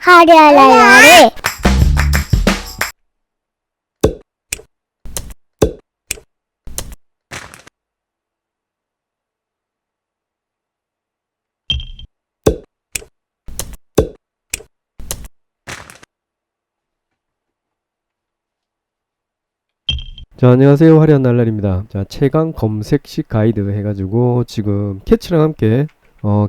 하랴라라리. 자, 안녕하세요. 화려한 날날입니다. 자, 최강 검색식 가이드 해가지고 지금 캐치랑 함께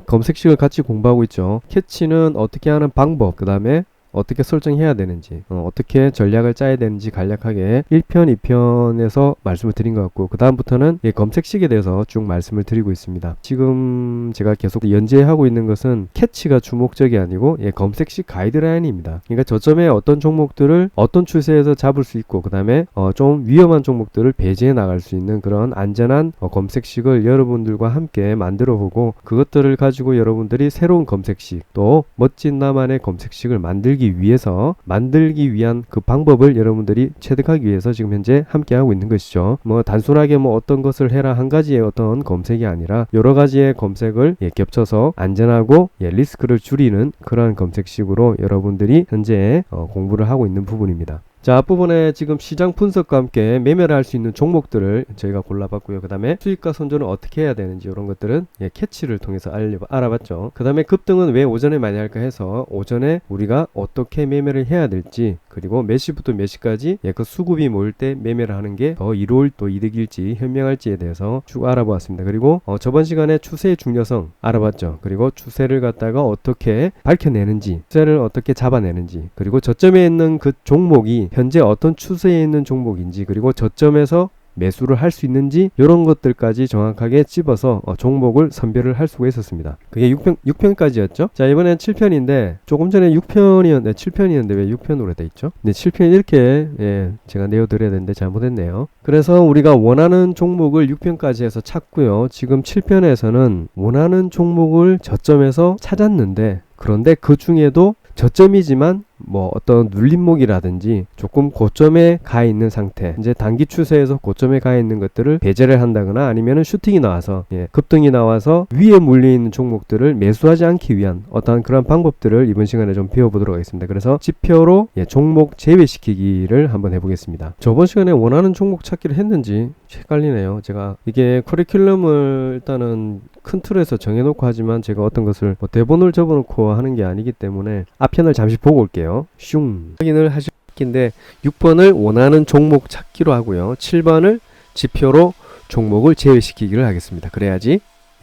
검색식을 같이 공부하고 있죠. 캐치는 어떻게 하는 방법, 그 다음에 어떻게 설정해야 되는지, 어떻게 전략을 짜야 되는지 간략하게 1편, 2편에서 말씀을 드린 것 같고, 그 다음부터는 검색식에 대해서 쭉 말씀을 드리고 있습니다. 지금 제가 계속 연재하고 있는 것은 캐치가 주목적이 아니고 검색식 가이드라인입니다. 그러니까 저점에 어떤 종목들을 어떤 추세에서 잡을 수 있고, 그 다음에 좀 위험한 종목들을 배제해 나갈 수 있는 그런 안전한 검색식을 여러분들과 함께 만들어 보고, 그것들을 가지고 여러분들이 새로운 검색식, 또 멋진 나만의 검색식을 만들기 위한 그 방법을 여러분들이 체득하기 위해서 지금 현재 함께 하고 있는 것이죠. 단순하게 어떤 것을 해라 한 가지의 어떤 검색이 아니라 여러 가지의 검색을 겹쳐서 안전하고 리스크를 줄이는 그러한 검색식으로 여러분들이 현재 공부를 하고 있는 부분입니다. 자, 앞부분에 지금 시장 분석과 함께 매매를 할 수 있는 종목들을 저희가 골라봤고요. 그 다음에 수익과 손절은 어떻게 해야 되는지 이런 것들은 캐치를 통해서 알아봤죠. 그 다음에 급등은 왜 오전에 많이 할까 해서 오전에 우리가 어떻게 매매를 해야 될지, 그리고 몇 시부터 몇 시까지 그 수급이 모일 때 매매를 하는 게 더 이로울 또 이득일지 현명할지에 대해서 쭉 알아보았습니다. 그리고 저번 시간에 추세의 중요성 알아봤죠. 그리고 추세를 갖다가 어떻게 밝혀내는지, 추세를 어떻게 잡아내는지, 그리고 저점에 있는 그 종목이 현재 어떤 추세에 있는 종목인지, 그리고 저점에서 매수를 할 수 있는지, 이런 것들까지 정확하게 찝어서 종목을 선별을 할 수가 있었습니다. 그게 6편까지였죠. 자, 이번엔 7편인데 조금 전에 6편이었는데 7편이었는데 왜 6편으로 돼 있죠? 네, 7편 이렇게 제가 내어드려야 되는데 잘못했네요. 그래서 우리가 원하는 종목을 6편까지 해서 찾고요. 지금 7편에서는 원하는 종목을 저점에서 찾았는데, 그런데 그 중에도 저점이지만 어떤 눌림목이라든지 조금 고점에 가 있는 상태, 이제 단기 추세에서 고점에 가 있는 것들을 배제를 한다거나 아니면은 슈팅이 나와서 급등이 나와서 위에 물려 있는 종목들을 매수하지 않기 위한 어떠한 그런 방법들을 이번 시간에 좀 배워보도록 하겠습니다. 그래서 지표로 종목 제외시키기를 한번 해보겠습니다. 저번 시간에 원하는 종목 찾기를 했는지 헷갈리네요. 제가 이게 커리큘럼을 일단은 큰 틀에서 정해놓고 하지만 제가 어떤 것을 대본을 접어놓고 하는 게 아니기 때문에 앞편을 잠시 보고 올게요. 슝 확인을 하실 텐데 6번을 원하는 종목 찾기로 하고요. 7번을 지표로 종목을 제외시키기를 하겠습니다. 그래야지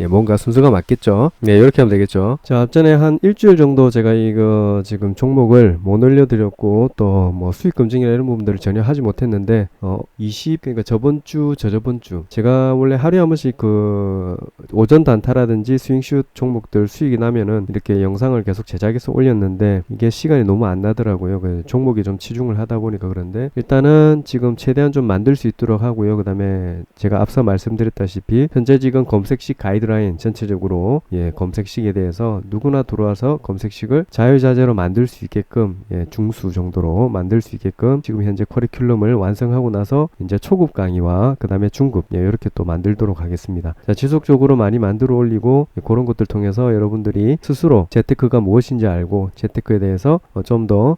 뭔가 순서가 맞겠죠. 이렇게 하면 되겠죠. 자, 앞전에 한 일주일 정도 제가 이거 지금 종목을 못 올려드렸고, 또 수익 검증이나 이런 부분들을 전혀 하지 못했는데, 그러니까 저번 주, 저저번 주, 제가 원래 하루에 한 번씩 그 오전 단타라든지 스윙슛 종목들 수익이 나면은 이렇게 영상을 계속 제작해서 올렸는데, 이게 시간이 너무 안 나더라고요. 그 종목이 좀 치중을 하다 보니까 그런데, 일단은 지금 최대한 좀 만들 수 있도록 하고요. 그 다음에 제가 앞서 말씀드렸다시피, 현재 지금 검색식 가이드라인 전체적으로 검색식에 대해서 누구나 들어와서 검색식을 자유자재로 만들 수 있게끔 중수 정도로 만들 수 있게끔 지금 현재 커리큘럼을 완성하고 나서 이제 초급 강의와 그 다음에 중급 이렇게 또 만들도록 하겠습니다. 자, 지속적으로 많이 만들어 올리고 그런 것들 통해서 여러분들이 스스로 재테크가 무엇인지 알고 재테크에 대해서 좀 더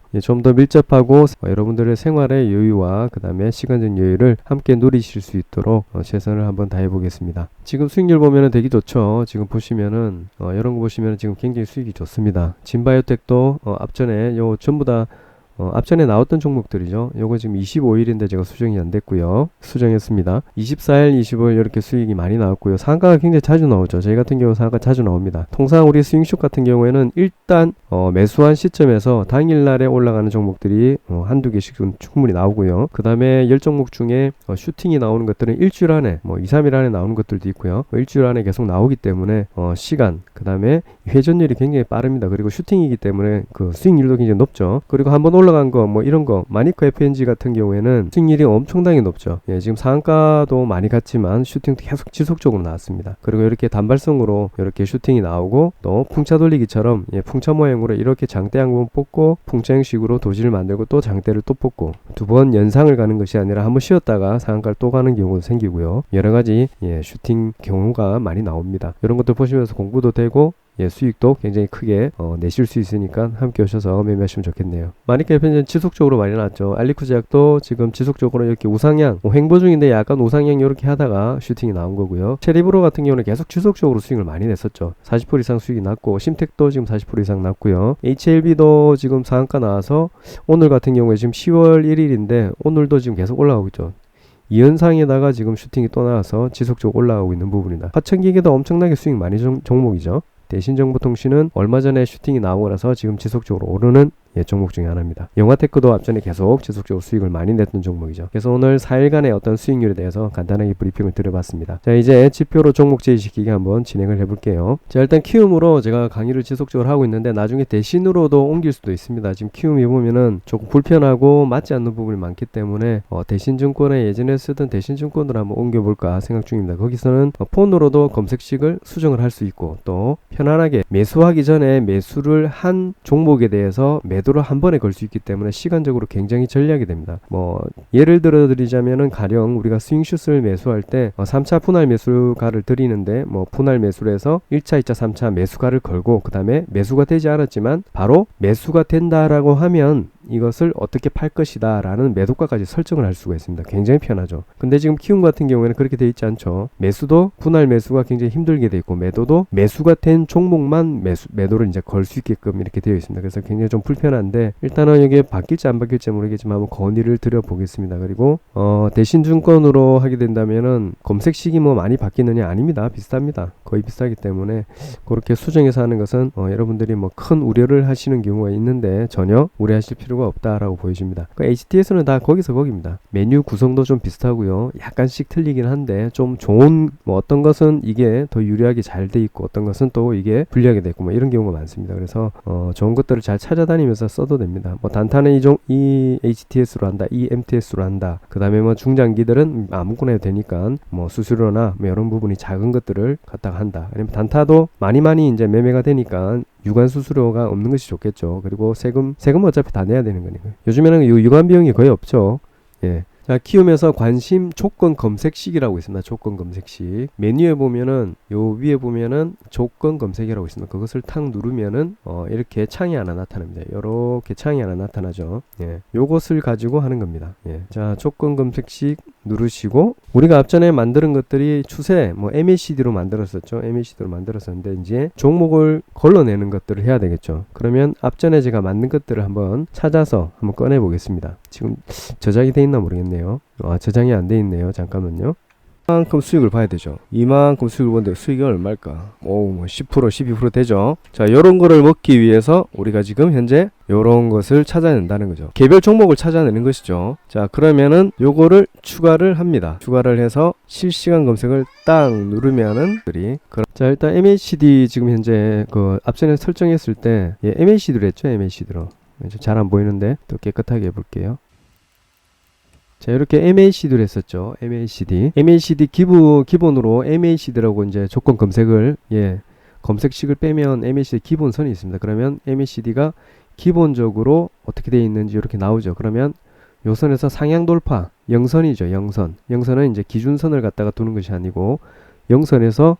밀접하고 여러분들의 생활의 여유와 그 다음에 시간적 여유를 함께 누리실 수 있도록 최선을 한번 다해 보겠습니다. 지금 수익률 보면은 되게 좋죠. 지금 보시면은 이런 거 보시면은 지금 굉장히 수익이 좋습니다. 진바이오텍도 앞전에 요 전부 다 앞전에 나왔던 종목들이죠. 요거 지금 25일인데 제가 수정이 안 됐고요. 수정했습니다. 24일, 25일 이렇게 수익이 많이 나왔고요. 상한가가 굉장히 자주 나오죠. 저희 같은 경우 상한가 자주 나옵니다. 통상 우리 스윙슛 같은 경우에는 일단 매수한 시점에서 당일날에 올라가는 종목들이 한두 개씩은 충분히 나오고요. 그 다음에 10종목 중에 슈팅이 나오는 것들은 일주일 안에 2, 3일 안에 나오는 것들도 있고요. 일주일 안에 계속 나오기 때문에 시간, 그 다음에 회전율이 굉장히 빠릅니다. 그리고 슈팅이기 때문에 그 수익률도 굉장히 높죠. 그리고 한번 올라간 거 이런 거 마니커 FNG 같은 경우에는 수익률이 엄청나게 높죠. 지금 상한가도 많이 갔지만 슈팅도 계속 지속적으로 나왔습니다. 그리고 이렇게 단발성으로 이렇게 슈팅이 나오고 또 풍차 돌리기처럼 풍차 모양으로 이렇게 장대 한 번 뽑고 풍차 형식으로 도지를 만들고 또 장대를 또 뽑고 두 번 연상을 가는 것이 아니라 한번 쉬었다가 상한가를 또 가는 경우도 생기고요. 여러 가지 슈팅 경우가 많이 나옵니다. 이런 것들 보시면서 공부도 되고 예, 수익도 굉장히 크게 내실 수 있으니까 함께 오셔서 매매하시면 좋겠네요. 마니까 현재 지속적으로 많이 나왔죠. 알리쿠 제약도 지금 지속적으로 이렇게 우상향, 횡보 중인데 약간 우상향 이렇게 하다가 슈팅이 나온 거고요. 체리브로 같은 경우는 계속 지속적으로 수익을 많이 냈었죠. 40% 이상 수익이 났고, 심텍도 지금 40% 이상 났고요. HLB도 지금 상한가 나와서 오늘 같은 경우에 지금 10월 1일인데 오늘도 지금 계속 올라가고 있죠. 이 현상에다가 지금 슈팅이 또 나와서 지속적으로 올라가고 있는 부분이다. 화천기계도 엄청나게 수익 많이 종목이죠. 대신정보통신은 얼마 전에 슈팅이 나오고 나서 지금 지속적으로 오르는 종목 중에 하나입니다. 영화테크도 앞전에 계속 지속적으로 수익을 많이 냈던 종목이죠. 그래서 오늘 4일간의 어떤 수익률에 대해서 간단하게 브리핑을 드려봤습니다. 자, 이제 지표로 종목 제시시키기 한번 진행을 해볼게요. 자, 일단 키움으로 제가 강의를 지속적으로 하고 있는데 나중에 대신으로도 옮길 수도 있습니다. 지금 키움이 보면은 조금 불편하고 맞지 않는 부분이 많기 때문에 대신증권에 예전에 쓰던 대신증권으로 한번 옮겨볼까 생각 중입니다. 거기서는 폰으로도 검색식을 수정을 할 수 있고 또 편안하게 매수하기 전에 매수를 한 종목에 대해서 매도를 한 번에 걸 수 있기 때문에 시간적으로 굉장히 전략이 됩니다. 뭐 예를 들어 드리자면은 가령 우리가 스윙슛을 매수할 때 3차 분할 매수가를 드리는데 뭐 분할 매수를 해서 1차, 2차, 3차 매수가를 걸고 그 다음에 매수가 되지 않았지만 바로 매수가 된다라고 하면 이것을 어떻게 팔 것이다 라는 매도가까지 설정을 할 수가 있습니다. 굉장히 편하죠. 근데 지금 키움 같은 경우에는 그렇게 되어 있지 않죠. 매수도 분할 매수가 굉장히 힘들게 되어 있고 매도도 매수가 된 종목만 매도를 이제 걸 수 있게끔 이렇게 되어 있습니다. 그래서 굉장히 좀 불편한데 일단은 이게 바뀔지 안 바뀔지 모르겠지만 한번 건의를 드려보겠습니다. 그리고 대신증권으로 하게 된다면은 검색식이 뭐 많이 바뀌느냐 아닙니다. 비슷합니다. 거의 비슷하기 때문에 그렇게 수정해서 하는 것은 여러분들이 뭐 큰 우려를 하시는 경우가 있는데 전혀 우려하실 필요가 없다라고 보여집니다. HTS는 다 거기서 거기입니다. 메뉴 구성도 좀 비슷하고요. 약간씩 틀리긴 한데 좀 좋은 뭐 어떤 것은 이게 더 유리하게 잘 돼 있고 어떤 것은 또 이게 불리하게 돼 있고 뭐 이런 경우가 많습니다. 그래서 좋은 것들을 잘 찾아다니면서 써도 됩니다. 뭐 단타는 이 HTS로 한다, 이 MTS로 한다. 그 다음에 뭐 중장기들은 아무거나 해도 되니까 뭐 수수료나 뭐 이런 부분이 작은 것들을 갖다가 한다. 아니면 단타도 많이 이제 매매가 되니까 유관 수수료가 없는 것이 좋겠죠. 그리고 세금 어차피 다 내야 되는 거니까요. 요즘에는 유관 비용이 거의 없죠. 예. 자, 키움에서 관심 조건 검색식이라고 있습니다. 조건 검색식. 메뉴에 보면은 요 위에 보면은 조건 검색이라고 있습니다. 그것을 탁 누르면은 이렇게 창이 하나 나타납니다. 요렇게 창이 하나 나타나죠. 예. 요것을 가지고 하는 겁니다. 예. 자, 조건 검색식 누르시고 우리가 앞전에 만드는 것들이 추세 뭐 MACD로 만들었었죠. MACD로 만들었었는데 이제 종목을 걸러내는 것들을 해야 되겠죠. 그러면 앞전에 제가 만든 것들을 한번 찾아서 한번 꺼내 보겠습니다. 지금 저장이 돼 있나 모르겠네요. 저장이 안 돼 있네요. 잠깐만요. 이만큼 수익을 봐야 되죠. 이만큼 수익을 보는데 수익이 얼마일까? 뭐 10%, 12% 되죠. 자, 요런 거를 먹기 위해서 우리가 지금 현재 요런 것을 찾아낸다는 거죠. 개별 종목을 찾아내는 것이죠. 자, 그러면은 요거를 추가를 합니다. 추가를 해서 실시간 검색을 딱 누르면은 자, 일단 MACD 지금 현재 앞전에 설정했을 때 MACD로 했죠. MACD로. 잘 안 보이는데 또 깨끗하게 해볼게요. 자, 이렇게 MACD를 했었죠. MACD 기본으로 MACD라고 이제 조건 검색을 검색식을 빼면 MACD 기본선이 있습니다. 그러면 MACD가 기본적으로 어떻게 되어 있는지 이렇게 나오죠. 그러면 요 선에서 상향 돌파, 영선이죠. 영선은 이제 기준선을 갖다가 두는 것이 아니고 영선에서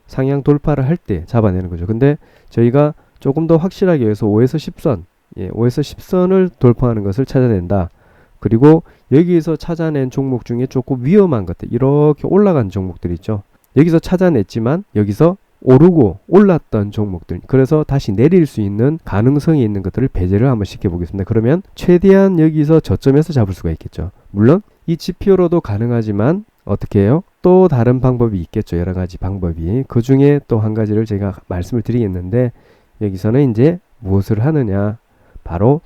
상향 돌파를 할 때 잡아내는 거죠. 근데 저희가 조금 더 확실하게 위해서 5에서 10선, 5에서 10선을 돌파하는 것을 찾아낸다. 그리고 여기에서 찾아낸 종목 중에 조금 위험한 것들, 이렇게 올라간 종목들 있죠. 여기서 찾아냈지만 여기서 오르고 올랐던 종목들, 그래서 다시 내릴 수 있는 가능성이 있는 것들을 배제를 한번 시켜보겠습니다. 그러면 최대한 여기서 저점에서 잡을 수가 있겠죠. 물론 이 지표로도 가능하지만 어떻게 해요? 또 다른 방법이 있겠죠. 여러 가지 방법이. 그 중에 또 한 가지를 제가 말씀을 드리겠는데 여기서는 이제 무엇을 하느냐, 바로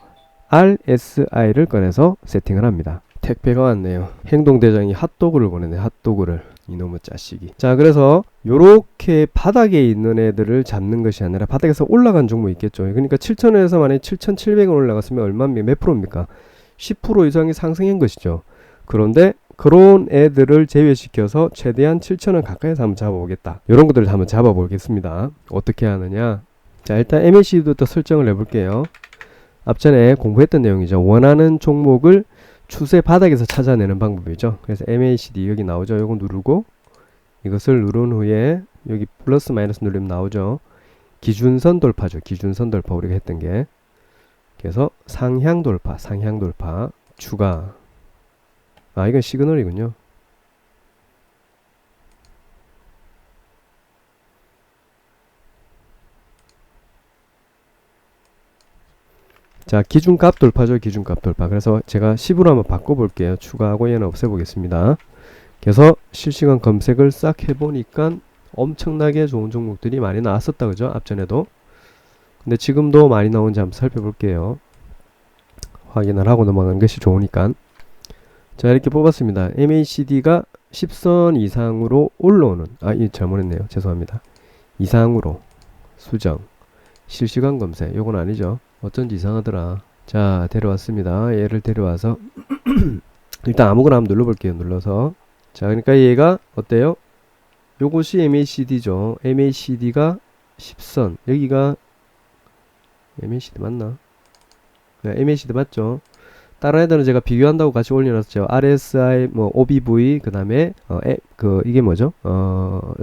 RSI를 꺼내서 세팅을 합니다. 택배가 왔네요. 행동대장이 핫도그를 보내네. 핫도그를. 이놈의 자식이. 자, 그래서 요렇게 바닥에 있는 애들을 잡는 것이 아니라 바닥에서 올라간 종목 있겠죠. 그러니까 7,000원에서 만약에 7,700원 올라갔으면 몇 프로입니까? 10% 이상이 상승한 것이죠. 그런데 그런 애들을 제외시켜서 최대한 7,000원 가까이서 한번 잡아보겠다. 이런 것들을 한번 잡아보겠습니다. 어떻게 하느냐. 자, 일단 MACD부터 설정을 해볼게요. 앞전에 공부했던 내용이죠. 원하는 종목을 추세 바닥에서 찾아내는 방법이죠. 그래서 MACD 여기 나오죠. 요거 누르고 이것을 누른 후에 여기 플러스 마이너스 누르면 나오죠. 기준선 돌파죠. 기준선 돌파 우리가 했던 게. 그래서 상향 돌파 추가. 이건 시그널이군요. 자, 기준값 돌파죠. 기준값 돌파. 그래서 제가 10으로 한번 바꿔볼게요. 추가하고 얘는 없애보겠습니다. 그래서 실시간 검색을 싹 해보니까 엄청나게 좋은 종목들이 많이 나왔었다. 그죠? 앞전에도. 근데 지금도 많이 나오는지 한번 살펴볼게요. 확인을 하고 넘어가는 것이 좋으니까. 자, 이렇게 뽑았습니다. MACD가 10선 이상으로 올라오는, 이 잘못했네요. 죄송합니다. 이상으로 수정 실시간 검색. 요건 아니죠. 어쩐지 이상하더라. 자, 데려왔습니다. 얘를 데려와서 일단 아무거나 한번 눌러볼게요. 눌러서. 자, 그러니까 얘가 어때요? 요것이 MACD죠. MACD가 10선. 여기가 MACD 맞나? 네, MACD 맞죠? 다른 애들은 제가 비교한다고 같이 올려놨죠. RSI, 뭐 OBV, 그 다음에 이게 뭐죠?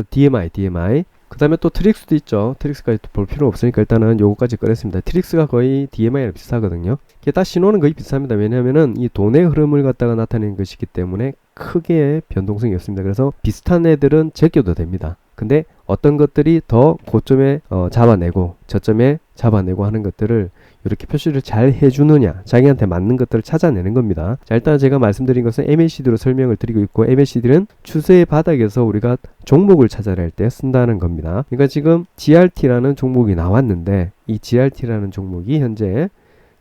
DMI. 그 다음에 또 트릭스도 있죠. 트릭스까지 볼 필요 없으니까 일단은 요거까지 꺼냈습니다. 트릭스가 거의 DMI랑 비슷하거든요. 이게 다 신호는 거의 비슷합니다. 왜냐하면은 이 돈의 흐름을 갖다가 나타내는 것이기 때문에 크게 변동성이 없습니다. 그래서 비슷한 애들은 제껴도 됩니다. 근데 어떤 것들이 더 고점에 잡아내고 저점에 잡아내고 하는 것들을 이렇게 표시를 잘 해주느냐, 자기한테 맞는 것들을 찾아내는 겁니다. 자, 일단 제가 말씀드린 것은 MACD로 설명을 드리고 있고, MACD는 추세의 바닥에서 우리가 종목을 찾아낼 때 쓴다는 겁니다. 그러니까 지금 GRT라는 종목이 나왔는데, 이 GRT라는 종목이 현재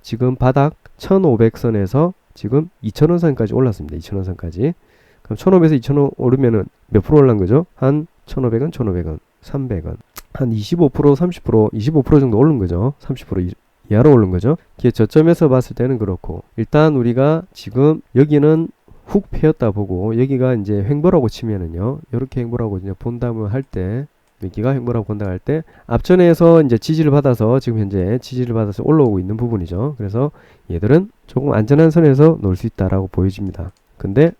지금 바닥 1500선에서 지금 2000원 선까지 올랐습니다. 2000원 선까지. 그럼 1500에서 2000원 오르면은 몇 프로 올란 거죠? 한 1500원, 1500원, 300원. 한 25%, 30%, 25% 정도 오른 거죠. 30% 이하로 오른 거죠. 이게 저점에서 봤을 때는 그렇고, 일단 우리가 지금 여기는 훅 패였다 보고, 여기가 이제 횡보라고 치면은요, 이렇게 횡보라고 이제 본다면 할 때, 여기가 횡보라고 본다 할 때, 앞전에서 이제 지지를 받아서, 지금 현재 지지를 받아서 올라오고 있는 부분이죠. 그래서 얘들은 조금 안전한 선에서 놀 수 있다라고 보여집니다. 근데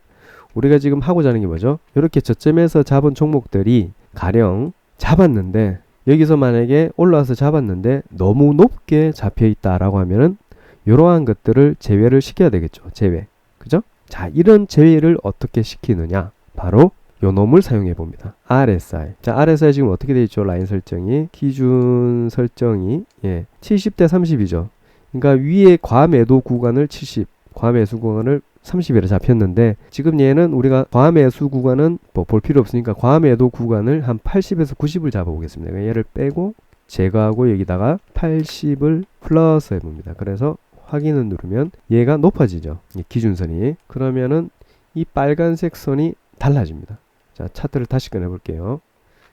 우리가 지금 하고자 하는 게 뭐죠? 이렇게 저점에서 잡은 종목들이 가령 잡았는데, 여기서 만약에 올라와서 잡았는데 너무 높게 잡혀 있다라고 하면은 이러한 것들을 제외를 시켜야 되겠죠. 제외. 그죠? 자, 이런 제외를 어떻게 시키느냐? 바로 요 놈을 사용해 봅니다. RSI. 자, RSI 지금 어떻게 되어 있죠? 라인 설정이, 기준 설정이 70대 30이죠. 그러니까 위에 과매도 구간을 70, 과매수 구간을 30일에 잡혔는데, 지금 얘는 우리가 과매수 구간은 뭐 볼 필요 없으니까 과매도 구간을 한 80에서 90을 잡아보겠습니다. 얘를 빼고 제거하고 여기다가 80을 플러스 해봅니다. 그래서 확인을 누르면 얘가 높아지죠. 이 기준선이. 그러면은 이 빨간색 선이 달라집니다. 자, 차트를 다시 꺼내볼게요.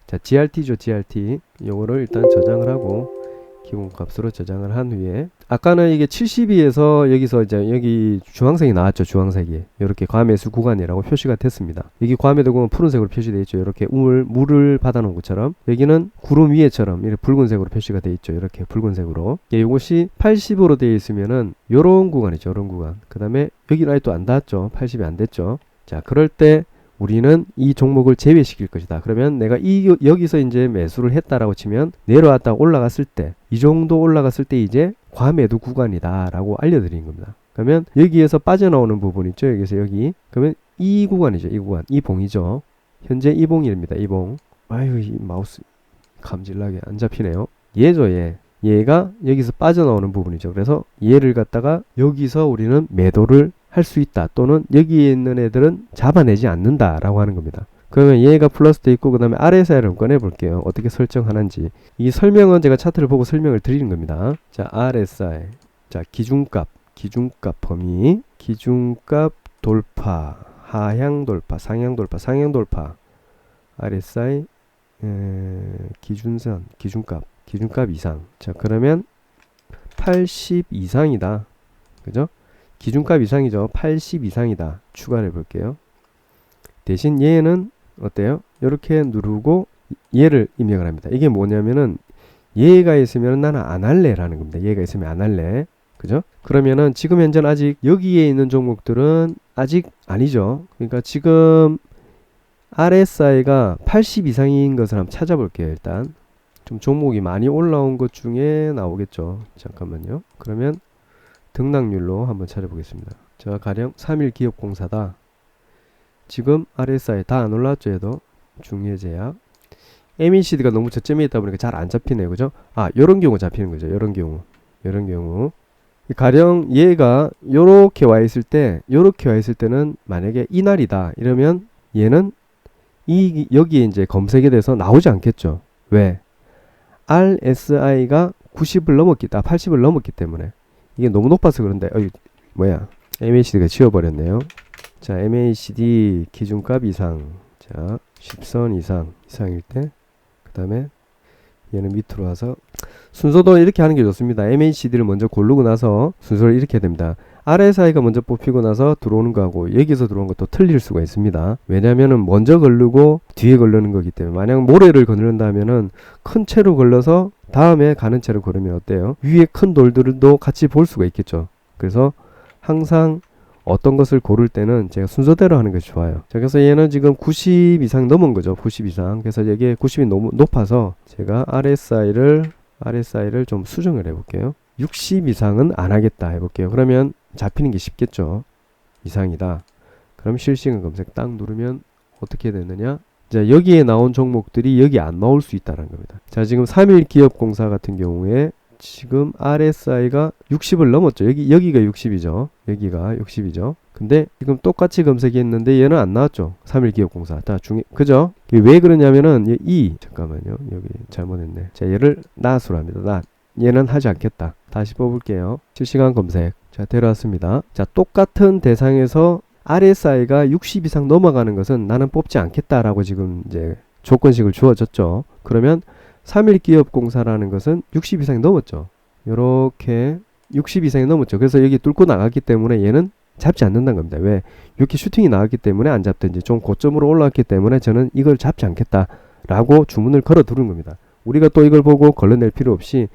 자, GRT죠. GRT. 요거를 일단 저장을 하고 기본값으로 저장을 한 후에, 아까는 이게 72에서 여기서 이제 여기 주황색이 나왔죠. 주황색이 이렇게 과매수 구간이라고 표시가 됐습니다. 여기 과매도 구간 푸른색으로 표시되어 있죠. 이렇게 물을 받아놓은 것처럼, 여기는 구름 위에처럼 이렇게 붉은색으로 표시가 되어 있죠. 이렇게 붉은색으로. 이것이 80으로 되어 있으면은 요런 구간이죠. 요런 구간. 그 다음에 여기는 아직도 안 닿았죠. 80이 안 됐죠. 자, 그럴 때 우리는 이 종목을 제외시킬 것이다. 그러면 내가 여기서 이제 매수를 했다라고 치면 내려왔다 올라갔을 때, 이 정도 올라갔을 때 이제 과매도 구간이다 라고 알려드리는 겁니다. 그러면 여기에서 빠져나오는 부분 있죠. 여기서 여기. 그러면 이 구간이죠. 이 구간. 이 봉이죠. 현재 이 봉입니다. 이 봉. 아유, 이 마우스 감질나게 안 잡히네요. 얘죠. 얘가 여기서 빠져나오는 부분이죠. 그래서 얘를 갖다가 여기서 우리는 매도를 할 수 있다, 또는 여기에 있는 애들은 잡아내지 않는다 라고 하는 겁니다. 그러면 얘가 플러스 돼 있고, 그 다음에 RSI를 꺼내 볼게요. 어떻게 설정하는지. 이 설명은 제가 차트를 보고 설명을 드리는 겁니다. 자, RSI. 자, 기준값 범위, 기준값 돌파, 하향 돌파, 상향 돌파, 상향 돌파. RSI 기준선, 기준값 이상. 자, 그러면 80 이상이다. 그죠? 기준값 이상이죠. 80 이상이다. 추가를 해볼게요. 대신 얘는 어때요? 이렇게 누르고 얘를 입력을 합니다. 이게 뭐냐면은 얘가 있으면 나는 안 할래 라는 겁니다. 얘가 있으면 안 할래. 그죠? 그러면은 지금 현재는 아직 여기에 있는 종목들은 아직 아니죠. 그러니까 지금 RSI가 80 이상인 것을 한번 찾아볼게요. 일단 좀 종목이 많이 올라온 것 중에 나오겠죠. 잠깐만요. 그러면 등락률로 한번 찾아보겠습니다. 자, 가령 3일기업공사다. 지금 RSI 다 안 올랐죠. 얘도 중해제약. MECD가 너무 저점에 있다 보니까 잘 안 잡히네요. 그죠? 아, 요런 경우 잡히는 거죠. 요런 경우. 가령 얘가 요렇게 와 있을 때는 만약에 이날이다 이러면 얘는 여기에 이제 검색에 대해서 나오지 않겠죠. 왜? RSI가 90을 넘었기 때문에 80을 넘었기 때문에 이게 너무 높아서 그런데 MACD가 지워버렸네요. 자, MACD 기준값 이상, 자 10선 이상일 때, 그 다음에 얘는 밑으로 와서 순서도 이렇게 하는 게 좋습니다. MACD를 먼저 고르고 나서 순서를 이렇게 해야 됩니다. RSI가 먼저 뽑히고 나서 들어오는 거하고 여기서 들어오는 것도 틀릴 수가 있습니다. 왜냐면은 먼저 걸르고 뒤에 걸르는 거기 때문에, 만약 모래를 걸른다면은 큰 채로 걸러서 다음에 가는 채로 걸으면 어때요? 위에 큰 돌들도 같이 볼 수가 있겠죠. 그래서 항상 어떤 것을 고를 때는 제가 순서대로 하는 것이 좋아요. 자, 그래서 얘는 지금 90 이상 넘은 거죠. 90 이상. 그래서 여기에 90이 너무 높아서 제가 RSI를 좀 수정을 해볼게요. 60 이상은 안 하겠다 해볼게요. 그러면 잡히는 게 쉽겠죠. 이상이다. 그럼 실시간 검색 딱 누르면 어떻게 되느냐? 자, 여기에 나온 종목들이 여기 안 나올 수 있다는 겁니다. 자, 지금 3일기업공사 같은 경우에 지금 RSI가 60을 넘었죠. 여기가 60이죠. 여기가 60이죠. 근데 지금 똑같이 검색했는데 얘는 안 나왔죠. 3일기업공사. 다 그죠? 왜 그러냐면은 잠깐만요. 여기 잘못했네. 자, 얘를 낫으로 합니다. 얘는 하지 않겠다. 다시 뽑을게요. 실시간 검색. 자, 데려왔습니다. 자, 똑같은 대상에서 RSI가 60 이상 넘어가는 것은 나는 뽑지 않겠다라고 지금 이제 조건식을 주어졌죠. 그러면 3일기업공사라는 것은 60 이상이 넘었죠. 요렇게 60 이상이 넘었죠. 그래서 여기 뚫고 나갔기 때문에 얘는 잡지 않는다는 겁니다. 왜? 이렇게 슈팅이 나왔기 때문에 안 잡든지 좀 고점으로 올라왔기 때문에 저는 이걸 잡지 않겠다라고 주문을 걸어 두는 겁니다. 우리가 또 이걸 보고 걸러낼 필요 없이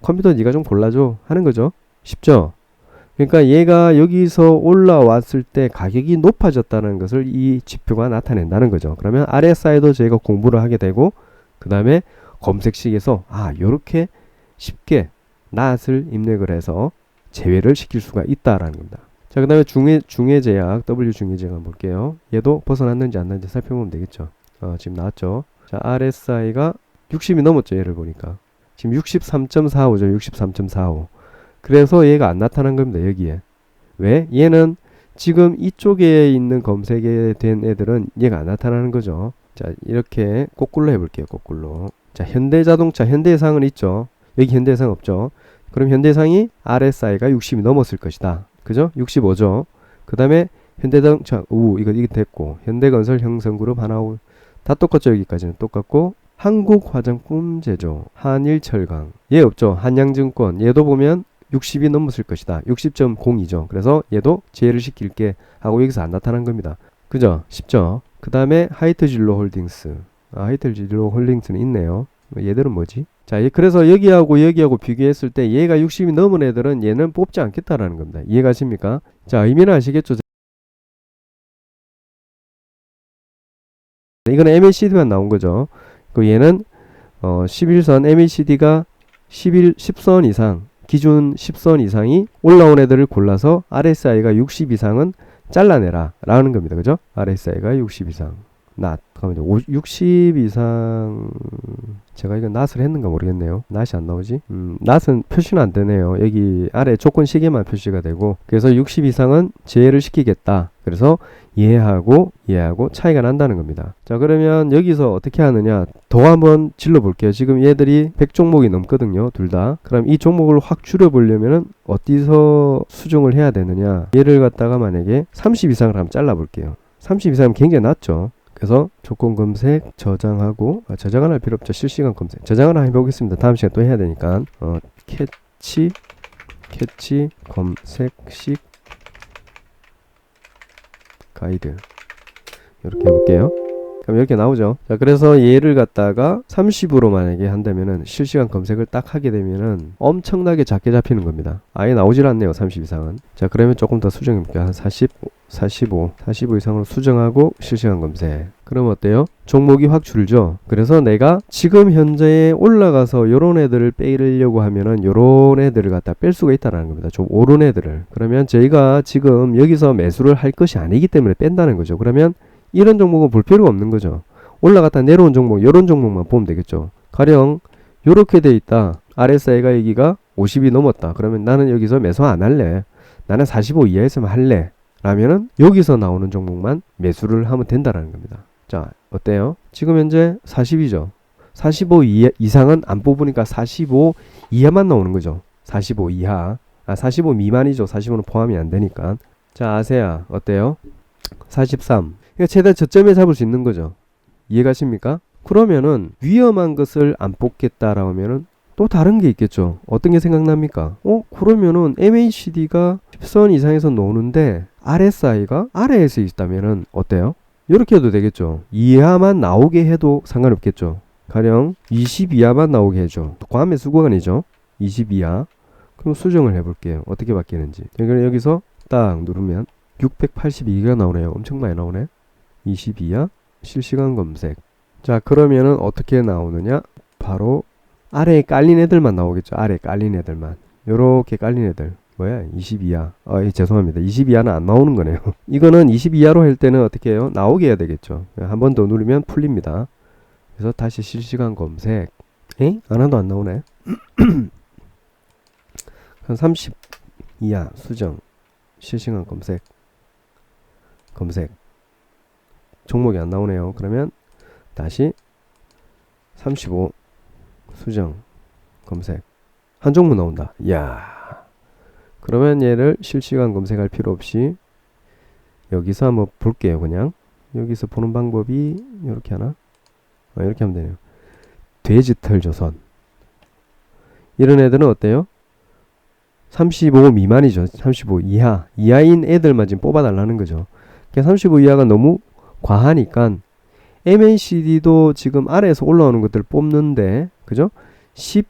컴퓨터 네가 좀 골라줘 하는 거죠. 쉽죠? 그러니까 얘가 여기서 올라왔을 때 가격이 높아졌다는 것을 이 지표가 나타낸다는 거죠. 그러면 RSI도 저희가 공부를 하게 되고, 그 다음에 검색식에서 요렇게 쉽게 낫을 입력을 해서 제외를 시킬 수가 있다라는 겁니다. 자, 그 다음에 중해제약, W 중해제약 한번 볼게요. 얘도 벗어났는지 안 났는지 살펴보면 되겠죠. 지금 나왔죠. 자, RSI가 60이 넘었죠. 얘를 보니까 지금 63.45죠. 63.45. 그래서 얘가 안 나타난 겁니다. 여기에. 왜? 얘는 지금 이쪽에 있는 검색에 된 애들은 얘가 안 나타나는 거죠. 자, 이렇게 거꾸로 해볼게요. 거꾸로. 자, 현대자동차, 현대해상은 있죠. 여기 현대해상 없죠. 그럼 현대해상이 RSI가 60이 넘었을 것이다. 그죠? 65죠. 그 다음에 현대자동차, 이거 됐고, 현대건설, 형성그룹, 하나올 다 똑같죠. 여기까지는 똑같고, 한국화장품제조, 한일철강, 얘 없죠. 한양증권, 얘도 보면 60이 넘었을 것이다. 60.02죠. 그래서 얘도 제외를 시킬게 하고 여기서 안 나타난 겁니다. 그죠? 쉽죠? 그 다음에 하이트진로홀딩스. 하이트진로홀딩스는 있네요. 얘들은 뭐지? 자, 그래서 여기하고 비교했을 때 얘가 60이 넘은 애들은 얘는 뽑지 않겠다라는 겁니다. 이해가십니까? 자, 의미는 아시겠죠? 이거는 MACD만 나온 거죠. 그 얘는 11선 MACD가 10선 이상, 기준 10선 이상이 올라온 애들을 골라서 RSI가 60 이상은 잘라내라 라는 겁니다. 그죠? RSI가 60 이상. 잠깐만요. 60 이상, 제가 이거 낫을 했는가 모르겠네요. 낫이 안 나오지? 낫은 표시는 안 되네요. 여기 아래 조건 시계만 표시가 되고, 그래서 60 이상은 제외를 시키겠다. 그래서 얘하고 차이가 난다는 겁니다. 자, 그러면 여기서 어떻게 하느냐, 더 한번 질러 볼게요. 지금 얘들이 100종목이 넘거든요. 둘 다. 그럼 이 종목을 확 줄여 보려면은 어디서 수정을 해야 되느냐, 얘를 갖다가 만약에 30 이상을 한번 잘라 볼게요. 30 이상은 굉장히 낮죠. 그래서 조건 검색 저장하고, 저장은 할 필요 없죠. 실시간 검색 저장을 해보겠습니다. 다음 시간에 또 해야 되니까. 캐치 검색식 가이드 이렇게 해볼게요. 그럼 이렇게 나오죠. 자, 그래서 얘를 갖다가 30으로 만약에 한다면은 실시간 검색을 딱 하게 되면은 엄청나게 작게 잡히는 겁니다. 아예 나오질 않네요. 30 이상은. 자, 그러면 조금 더 수정해 볼게요. 한 40, 45 이상으로 수정하고 실시간 검색. 그럼 어때요? 종목이 확 줄죠. 그래서 내가 지금 현재에 올라가서 요런 애들을 빼려고 하면은 요런 애들을 갖다 뺄 수가 있다는 겁니다. 좀 오른 애들을. 그러면 저희가 지금 여기서 매수를 할 것이 아니기 때문에 뺀다는 거죠. 그러면 이런 종목은 볼 필요가 없는 거죠. 올라갔다 내려온 종목, 요런 종목만 보면 되겠죠. 가령 요렇게 돼 있다. RSI가 여기가 50이 넘었다. 그러면 나는 여기서 매수 안 할래. 나는 45 이하에서만 할래. 라면은 여기서 나오는 종목만 매수를 하면 된다라는 겁니다. 자, 어때요? 지금 현재 40이죠. 45 이상은 안 뽑으니까 45 이하만 나오는 거죠. 45 이하. 45 미만이죠. 45는 포함이 안 되니까. 자, 아세아 어때요? 43. 그러니까 최대 저점에 잡을 수 있는 거죠. 이해가십니까? 그러면은 위험한 것을 안 뽑겠다라고 하면은 또 다른 게 있겠죠. 어떤 게 생각납니까? 그러면은 MACD가 10선 이상에서 노는데 RSI가 아래에서 있다면은 어때요? 이렇게 해도 되겠죠. 이하만 나오게 해도 상관없겠죠. 가령 20 이하만 나오게 해줘. 과매수 구간이죠. 20 이하. 그럼 수정을 해볼게요. 어떻게 바뀌는지. 여기서 딱 누르면 682가 나오네요. 엄청 많이 나오네. 20 이하 실시간 검색. 자, 그러면은 어떻게 나오느냐? 바로 아래에 깔린 애들만 나오겠죠. 아래에 깔린 애들만. 요렇게 깔린 애들. 뭐야? 20 이하. 죄송합니다. 20 이하는 안 나오는 거네요. 이거는 20 이하로 할 때는 어떻게 해요? 나오게 해야 되겠죠. 한 번 더 누르면 풀립니다. 그래서 다시 실시간 검색. 하나도 안 나오네. 한 30 이하 수정. 실시간 검색. 종목이 안 나오네요. 그러면 다시 35 수정 검색. 한 종목 나온다. 이야. 그러면 얘를 실시간 검색할 필요 없이 여기서 한번 볼게요. 그냥 여기서 보는 방법이 이렇게 하나? 이렇게 하면 되네요. 돼지털 조선. 이런 애들은 어때요? 35 미만이죠. 35 이하. 이하인 애들만 지금 뽑아달라는 거죠. 35 이하가 너무 과하니까 MACD도 지금 아래에서 올라오는 것들을 뽑는데, 그죠? 10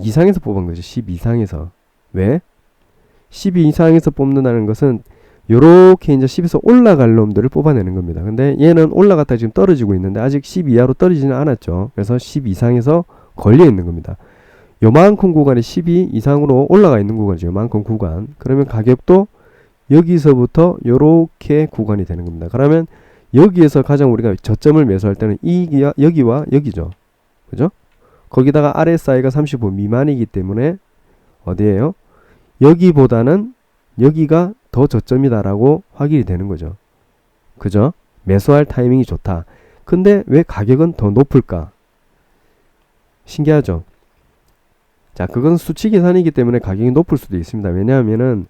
이상에서 뽑은 거죠. 10 이상에서. 왜? 10 이상에서 뽑는다는 것은 요렇게 이제 10에서 올라갈 놈들을 뽑아내는 겁니다. 근데 얘는 올라갔다 지금 떨어지고 있는데 아직 10 이하로 떨어지지는 않았죠. 그래서 10 이상에서 걸려 있는 겁니다. 요만큼 구간이 12 이상으로 올라가 있는 구간이죠. 요만큼 구간. 그러면 가격도 여기서부터 요렇게 구간이 되는 겁니다. 그러면 여기에서 가장 우리가 저점을 매수할 때는 여기와 여기죠. 그죠? 거기다가 RSI가 35 미만이기 때문에 어디에요? 여기보다는 여기가 더 저점이다라고 확인이 되는 거죠. 그죠? 매수할 타이밍이 좋다. 근데 왜 가격은 더 높을까? 신기하죠? 자, 그건 수치 계산이기 때문에 가격이 높을 수도 있습니다. 왜냐하면은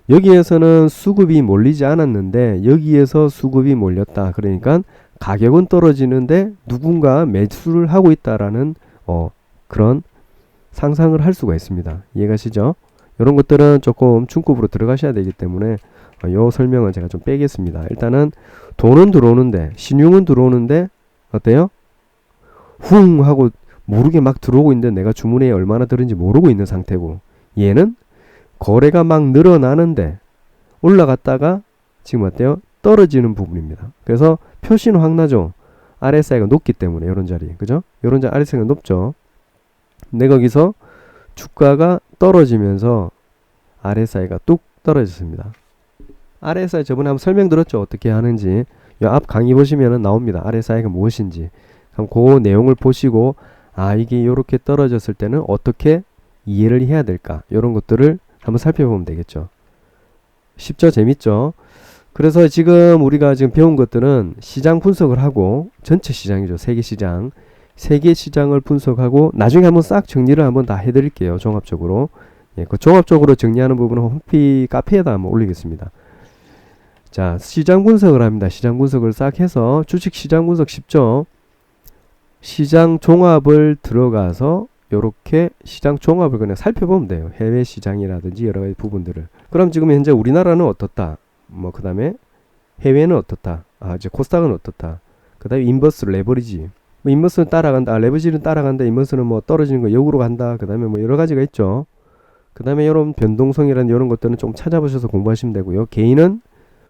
여기에서는 수급이 몰리지 않았는데 여기에서 수급이 몰렸다. 그러니까 가격은 떨어지는데 누군가 매수를 하고 있다라는 그런 상상을 할 수가 있습니다. 이해가시죠? 이런 것들은 조금 중급으로 들어가셔야 되기 때문에 요 설명은 제가 좀 빼겠습니다. 일단은 돈은 들어오는데 신용은 들어오는데 어때요? 훅 하고 모르게 막 들어오고 있는데 내가 주문에 얼마나 들은지 모르고 있는 상태고, 얘는 거래가 막 늘어나는데 올라갔다가 지금 어때요? 떨어지는 부분입니다. 그래서 표시는 확 나죠. RSI가 높기 때문에 이런 자리, 그죠? 이런 자리 RSI가 높죠. 근데 거기서 주가가 떨어지면서 RSI가 뚝 떨어졌습니다. RSI 저번에 한번 설명드렸죠. 어떻게 하는지. 이 앞 강의 보시면 나옵니다. RSI가 무엇인지. 그럼 그 내용을 보시고 이게 이렇게 떨어졌을 때는 어떻게 이해를 해야 될까? 이런 것들을 한번 살펴보면 되겠죠. 쉽죠? 재밌죠? 그래서 지금 우리가 지금 배운 것들은 시장 분석을 하고, 전체 시장이죠. 세계 시장을 분석하고 나중에 한번 싹 정리를 한번 다 해드릴게요. 종합적으로. 그 종합적으로 정리하는 부분은 홈페이지 카페에다 한번 올리겠습니다. 자, 시장 분석을 합니다. 시장 분석을 싹 해서 주식 시장 분석 쉽죠? 시장 종합을 들어가서 요렇게 시장 종합을 그냥 살펴보면 돼요. 해외 시장이라든지 여러 가지 부분들을. 그럼 지금 현재 우리나라는 어떻다? 그 다음에 해외는 어떻다? 이제 코스닥은 어떻다? 그 다음에 인버스 레버리지. 뭐 인버스는 따라간다, 레버리지는 따라간다, 인버스는 뭐 떨어지는 거 역으로 간다. 그 다음에 뭐 여러 가지가 있죠. 그 다음에 이런 변동성이라는 이런 것들은 좀 찾아보셔서 공부하시면 되고요. 개인은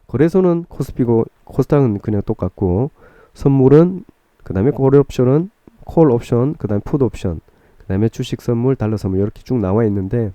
거래소는 코스피고 코스닥은 그냥 똑같고, 선물은 그 다음에 콜옵션은 콜옵션, 그 다음에 풋옵션, 그 다음에 주식 선물, 달러 선물 이렇게 쭉 나와 있는데,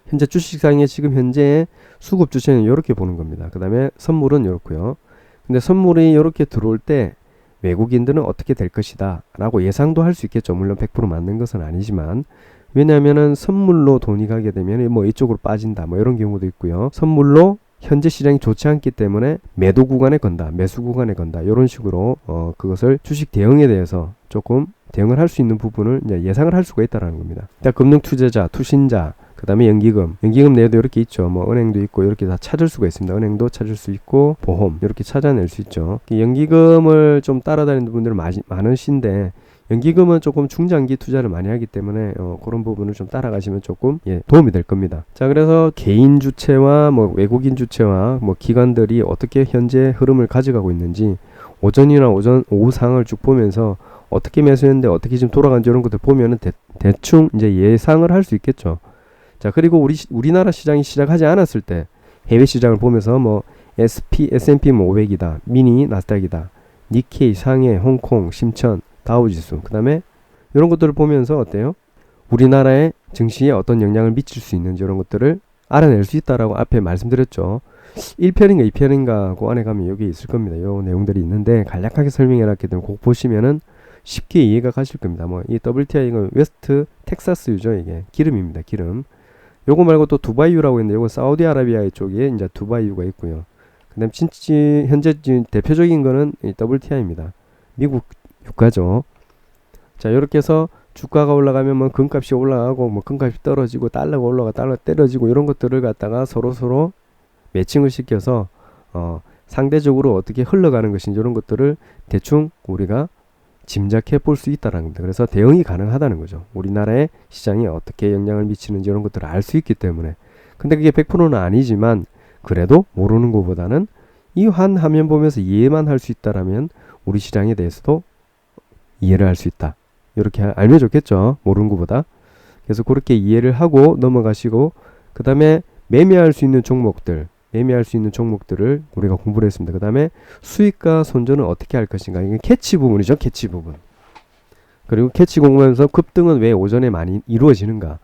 현재 주식시장에 지금 현재 수급 주체는 이렇게 보는 겁니다. 그 다음에 선물은 이렇고요. 근데 선물이 이렇게 들어올 때 외국인들은 어떻게 될 것이다 라고 예상도 할 수 있겠죠. 물론 100% 맞는 것은 아니지만, 왜냐하면은 선물로 돈이 가게 되면 뭐 이쪽으로 빠진다 뭐 이런 경우도 있고요. 선물로 현재 시장이 좋지 않기 때문에 매도 구간에 건다, 매수 구간에 건다, 이런 식으로 그것을 주식 대응에 대해서 조금 대응을 할 수 있는 부분을 이제 예상을 할 수가 있다라는 겁니다. 일단 금융 투자자, 투신자, 그 다음에 연기금 내도 이렇게 있죠. 뭐 은행도 있고 이렇게 다 찾을 수가 있습니다. 은행도 찾을 수 있고 보험 이렇게 찾아낼 수 있죠. 연기금을 좀 따라다니는 분들은 많으신데, 연기금은 조금 중장기 투자를 많이 하기 때문에 그런 부분을 좀 따라가시면 조금 도움이 될 겁니다. 자, 그래서 개인 주체와 뭐 외국인 주체와 뭐 기관들이 어떻게 현재 흐름을 가져가고 있는지 오전이나 오후 상황을 쭉 보면서 어떻게 매수했는데 어떻게 지금 돌아간지 이런 것들 보면은 대충 이제 예상을 할 수 있겠죠. 자, 그리고 우리나라 시장이 시작하지 않았을 때 해외 시장을 보면서 뭐 S&P 500이다, 미니 나스닥이다, 니케이, 상해, 홍콩, 심천, 다우지수, 그 다음에 이런 것들을 보면서 어때요? 우리나라의 증시에 어떤 영향을 미칠 수 있는지 이런 것들을 알아낼 수 있다라고 앞에 말씀드렸죠. 1편인가 2편인가 그 안에 가면 여기 있을 겁니다. 요 내용들이 있는데 간략하게 설명해 놨기 때문에 꼭 보시면은 쉽게 이해가 가실 겁니다. 뭐 이 WTI가 웨스트 텍사스유죠. 이게 기름입니다. 기름. 요거 말고 또 두바이유라고 있는데 요거 사우디아라비아 쪽에 이제 두바이유가 있고요. 그다음 현재 대표적인 거는 이 WTI입니다. 미국 유가죠. 자, 이렇게 해서 주가가 올라가면 뭐 금값이 올라가고 뭐 금값이 떨어지고 달러가 올라가 달러 떨어지고 이런 것들을 갖다가 서로 매칭을 시켜서 상대적으로 어떻게 흘러가는 것인지 이런 것들을 대충 우리가 짐작해 볼 수 있다는 겁니다. 그래서 대응이 가능하다는 거죠. 우리나라의 시장이 어떻게 영향을 미치는지 이런 것들을 알 수 있기 때문에. 근데 그게 100%는 아니지만 그래도 모르는 것보다는 이 한 화면 보면서 이해만 할 수 있다라면 우리 시장에 대해서도 이해를 할 수 있다. 이렇게 알면 좋겠죠. 모르는 것보다. 그래서 그렇게 이해를 하고 넘어가시고, 그 다음에 매매할 수 있는 종목들을 우리가 공부를 했습니다. 그 다음에 수익과 손절은 어떻게 할 것인가. 이게 캐치 부분이죠. 캐치 부분. 그리고 캐치 공부하면서 급등은 왜 오전에 많이 이루어지는가.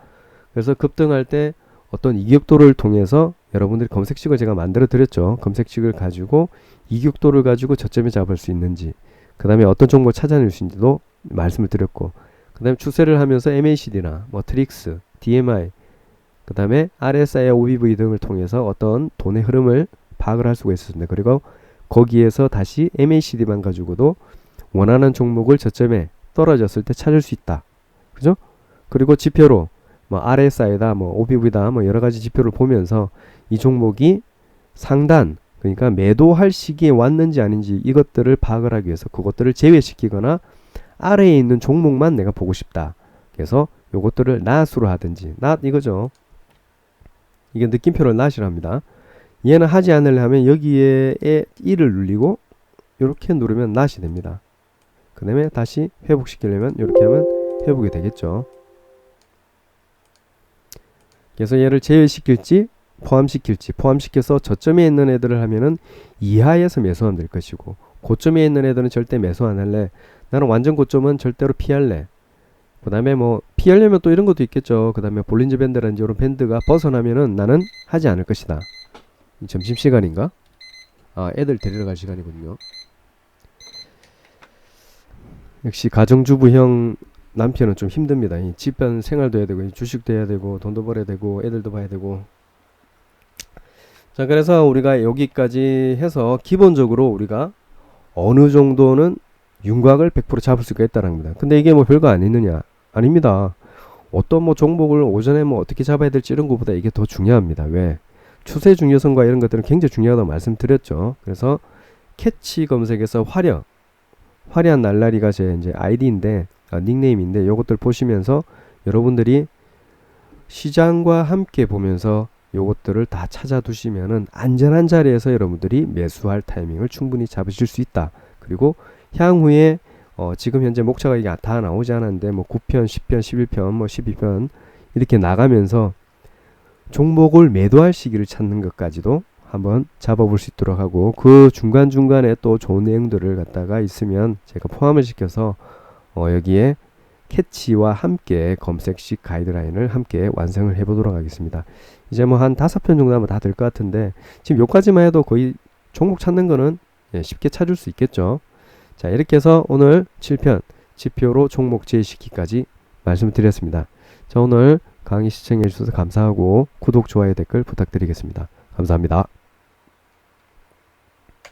그래서 급등할 때 어떤 이격도를 통해서 여러분들이 검색식을 제가 만들어 드렸죠. 검색식을 가지고 이격도를 가지고 저점에 잡을 수 있는지, 그 다음에 어떤 종목을 찾아낼 수 있는지도 말씀을 드렸고, 그 다음에 추세를 하면서 MACD나 뭐 트릭스, DMI, 그 다음에 RSI, OBV 등을 통해서 어떤 돈의 흐름을 파악을 할 수가 있었습니다. 그리고 거기에서 다시 MACD만 가지고도 원하는 종목을 저점에 떨어졌을 때 찾을 수 있다. 그죠? 그리고 지표로 뭐 RSI다, 뭐 OBV다, 뭐 여러 가지 지표를 보면서 이 종목이 상단, 그러니까 매도할 시기에 왔는지 아닌지 이것들을 파악을 하기 위해서 그것들을 제외시키거나 아래에 있는 종목만 내가 보고 싶다. 그래서 요것들을 낫으로 하든지, 낫 이거죠. 이게 느낌표를 낫이라 합니다. 얘는 하지 않으려 하면 여기에 1을 눌리고 이렇게 누르면 낫이 됩니다. 그 다음에 다시 회복시키려면 이렇게 하면 회복이 되겠죠. 그래서 얘를 제외시킬지 포함시켜서 저점에 있는 애들을 하면은 이하에서 매수하면 될 것이고, 고점에 있는 애들은 절대 매수 안 할래. 나는 완전 고점은 절대로 피할래. 그 다음에 뭐 피하려면 또 이런 것도 있겠죠. 그 다음에 볼린저 밴드라든지 이런 밴드가 벗어나면은 나는 하지 않을 것이다. 점심시간인가? 아, 애들 데리러 갈 시간이군요. 역시 가정주부형 남편은 좀 힘듭니다. 이 집안 생활도 해야 되고 주식도 해야 되고 돈도 벌어야 되고 애들도 봐야 되고. 자, 그래서 우리가 여기까지 해서 기본적으로 우리가 어느 정도는 윤곽을 100% 잡을 수가 있다는 겁니다. 근데 이게 뭐 별거 아니느냐? 아닙니다. 어떤 뭐 종목을 오전에 뭐 어떻게 잡아야 될지 이런 것보다 이게 더 중요합니다. 왜? 추세 중요성과 이런 것들은 굉장히 중요하다고 말씀드렸죠. 그래서 캐치 검색에서 화려한 날라리가 제 이제 아이디인데, 닉네임인데, 요것들 보시면서 여러분들이 시장과 함께 보면서 요것들을 다 찾아두시면은 안전한 자리에서 여러분들이 매수할 타이밍을 충분히 잡으실 수 있다. 그리고 향후에 지금 현재 목차가 이게 다 나오지 않았는데 뭐 9편, 10편, 11편, 뭐 12편 이렇게 나가면서 종목을 매도할 시기를 찾는 것까지도 한번 잡아볼 수 있도록 하고, 그 중간중간에 또 좋은 내용들을 갖다가 있으면 제가 포함을 시켜서 여기에 캐치와 함께 검색식 가이드라인을 함께 완성을 해보도록 하겠습니다. 이제 뭐 한 5편 정도 하면 다 될 것 같은데, 지금 여기까지만 해도 거의 종목 찾는 거는 쉽게 찾을 수 있겠죠. 자, 이렇게 해서 오늘 7편 지표로 종목 제시키기까지 말씀드렸습니다. 자, 오늘 강의 시청해 주셔서 감사하고 구독, 좋아요, 댓글 부탁드리겠습니다. 감사합니다.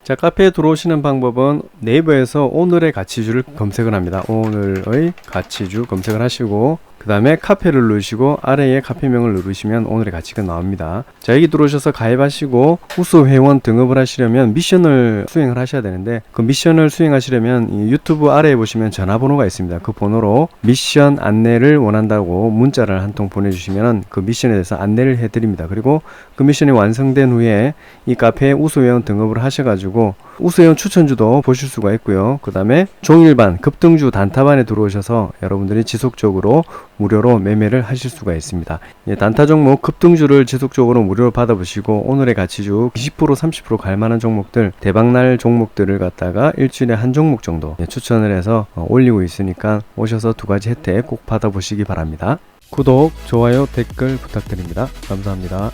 자, 카페에 들어오시는 방법은 네이버에서 오늘의 가치주를 검색을 합니다. 오늘의 가치주 검색을 하시고 그 다음에 카페를 누르시고 아래에 카페명을 누르시면 오늘의 가치가 나옵니다. 자, 여기 들어오셔서 가입하시고 우수 회원 등급을 하시려면 미션을 수행을 하셔야 되는데, 그 미션을 수행하시려면 이 유튜브 아래에 보시면 전화번호가 있습니다. 그 번호로 미션 안내를 원한다고 문자를 한 통 보내주시면 그 미션에 대해서 안내를 해드립니다. 그리고 그 미션이 완성된 후에 이 카페에 우수 회원 등급을 하셔가지고 우수 회원 추천주도 보실 수가 있고요. 그 다음에 종일반, 급등주 단타반에 들어오셔서 여러분들이 지속적으로 무료로 매매를 하실 수가 있습니다. 단타 종목 급등주를 지속적으로 무료로 받아보시고 오늘의 가치주 20% 30% 갈만한 종목들, 대박날 종목들을 갖다가 일주일에 한 종목 정도 추천을 해서 올리고 있으니까 오셔서 두 가지 혜택 꼭 받아보시기 바랍니다. 구독, 좋아요, 댓글 부탁드립니다. 감사합니다.